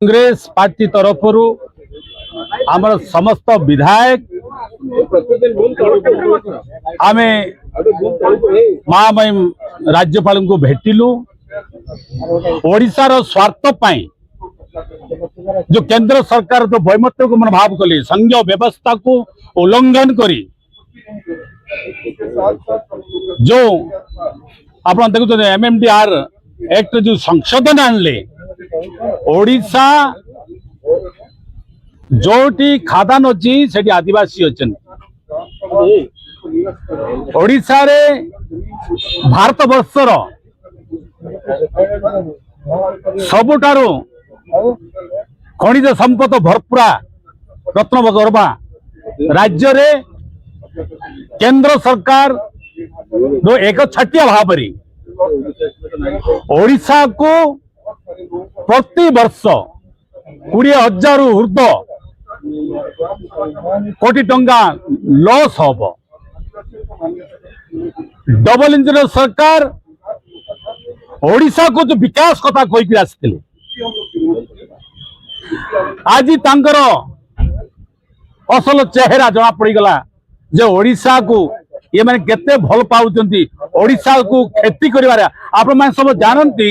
Congress party तरफ आमर समस्त विधायक आम महामहिम राज्यपाल को भेटिलु ओडिशार स्वार्थ पाई जो केंद्र सरकार जो वैमत्य को मनोभाव कले संघीय व्यवस्था को उल्लंघन करी जो आप देखुं एमएमडीआर एक्ट जो संशोधन आणले ओडिशा जोटी खादान अच्छी से आदिवासी अच्छा ओडिशा रे भारत वर्षर सबुठारु खनिज संपद भरपूरा रत्न गर्भा राज्य रे केंद्र सरकार जो एक छाटिया भाव ओडिशा को प्रति वर्ष 20,000 ऊर्ध कोटी टंका लॉस हम डबल इंजन सरकार ओडिशा को जो विकास कथा कही आसते आज तांकर असल चेहरा जना पड़गला जो ओडिशा को ये मैंने केते भल पाउचंती ओडिशा को खेती करिवारे आपण माने सब जानंती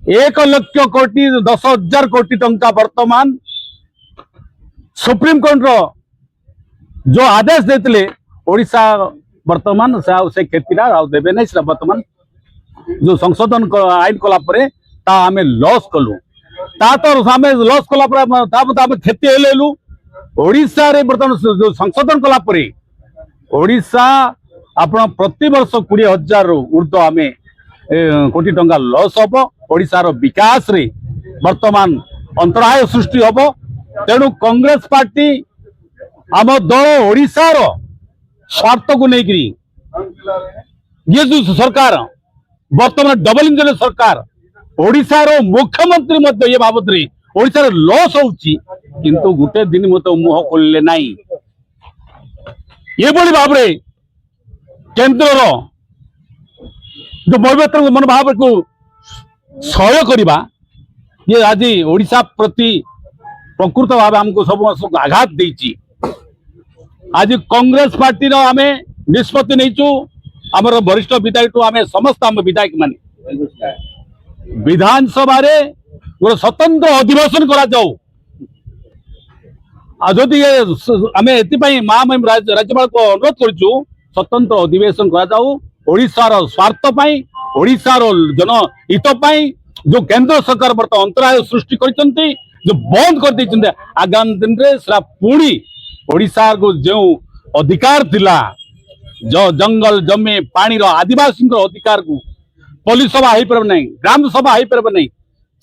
1 लाख कोटी 10,000 कोटी टंका वर्तमान सुप्रीम कोर्ट रो जो आदेश देते ओडिशा वर्तमान से खेती देवे नहीं वर्तमान जो संशोधन आईन कला आम लॉस कलु तो आम लॉस कला खेती लेलु ओडिशा रे वर्तमान जो संशोधन कला ओडिशा आपण प्रति वर्ष 20,000 ऊर्ध आम कोटी टंका लॉस हम ओडिशार विकास रे वर्तमान अंतराय सृष्टि हम तेणु कांग्रेस पार्टी आम दल ओडिशार स्वार्थ को लेकरी ये जो सरकार वर्तमान डबल इंजन सरकार ओडिशार मुख्यमंत्री ये बाबद ओडिशार लॉस होउची किंतु गुटे दिन मत मुह खोलिले नाही ये बड़ी भाव केंद्र जो वैमत्य मनोभाव को सहयोग करवा ये आज ओडिशा प्रति प्रकृत भाव आमको सब आघात देची आज कांग्रेस पार्टी आम निष्पत्ति नहीं आमर वरिष्ठ विधायक आम समस्त आम विधायक माने विधानसभा रे गोटे स्वतंत्र अधिवेशन करा जाऊ आदि आम ए महामहिम राज्यपाल को अनुरोध करूँ स्वतंत्र अधिवेशन करा जाऊ ओडिशार स्वार्थ पाई ओडिशार जनहित पाई जो केंद्र सरकार बर्तमान अंतराय सृष्टि करछंती जो बंद कर देछंती आगामी दिन रे सरा पुणी ओडिशा को जो अधिकार थिला जो जंगल जमी पानी रो आदिवासी अधिकार को पुलिस सभा हो पार नहीं ग्राम सभा हो पार नहीं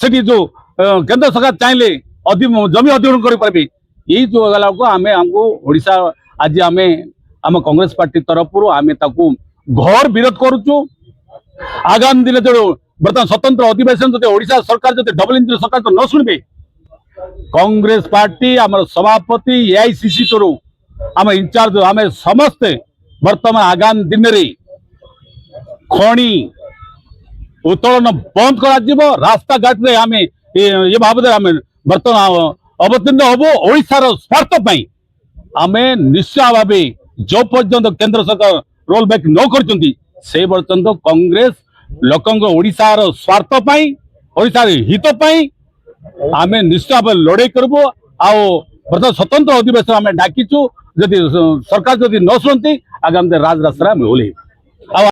सेठी जो केंद्र सरकार चाहले जमी अधिग्रहण कर पारे यही जो गला को आम हमको ओडिशा आज आम आम कांग्रेस पार्टी तरफ आम घर विरोध करुचु आगामी दिन जो बर्तमान स्वतंत्र अधिवेशन जो ओडिशा सरकार जो डबल इंजन सरकार तो न शुणवे कांग्रेस पार्टी आम सभापति एआईसीसी तरु आम इंचार्ज आम समस्ते बर्तमान आगामी दिन में खणी उत्तोलन बंद कर रास्ता घाट में आम ये बाबद आम बर्तमान अवतीर्ण हबू ओडिशार स्वार्थ पाई आम निश्चय भाव जो पर्यंत केंद्र सरकार रोल बैक न करचंती से पर्यंत कांग्रेस लोकंग ओडिशार स्वार्थ पाई ओडिशार हित पाई आम निश्चय भाव लड़ाई करबो आओ बर्तमान स्वतंत्र अधिवेशन आम डाकिचु जदि सरकार जदि न शुणती आगामी राजरास्ता में ओल्हे।